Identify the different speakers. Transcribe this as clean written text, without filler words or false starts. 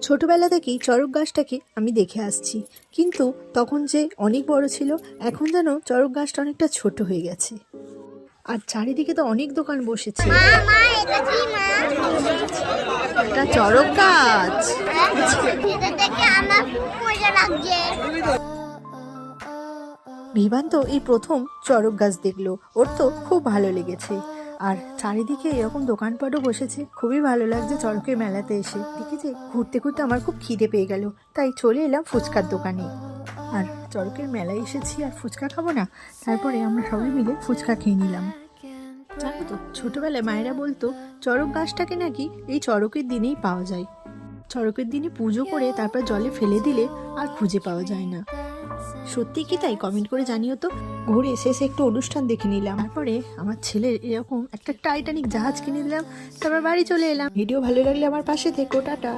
Speaker 1: ছোটবেলা থেকেই চড়ক গাছটাকে আমি দেখে আসছি, কিন্তু তখন যে অনেক বড় ছিল, এখন যেন চড়ক গাছটা অনেকটা ছোট হয়ে গেছে। আর চারিদিকে তো অনেক দোকান বসেছে। এটা চড়ক গাছ। বিভান তো এই প্রথম চড়ক গাছ দেখলো, ওর তো খুব ভালো লেগেছে। আর চারিদিকে এরকম দোকানপাটও বসেছে, খুবই ভালো লাগছে চড়কের মেলাতে এসে। দেখেছে, ঘুরতে ঘুরতে আমার খুব খিদে পেয়ে গেল, তাই চলে এলাম ফুচকার দোকানে। আর চড়কের মেলায় এসেছি আর ফুচকা খাবো না? তারপরে আমরা সবাই মিলে ফুচকা খেয়ে নিলাম। জানো তো, ছোটবেলায় মায়েরা বলতো চড়ক গাছটাকে নাকি এই চড়কের দিনেই পাওয়া যায়। চড়কের দিনে পুজো করে তারপর জলে ফেলে দিলে আর খুঁজে পাওয়া যায় না। সত্যি কি তাই? কমেন্ট করে জানিও তো। ঘুরে শেষে একটু অনুষ্ঠান দেখে নিলাম, তারপরে আমার ছেলের এরকম একটা টাইটানিক জাহাজ কিনে দিলাম, তারপর বাড়ি চলে এলাম। ভিডিও ভালো লাগলে আমার পাশে থেকো, টাটা।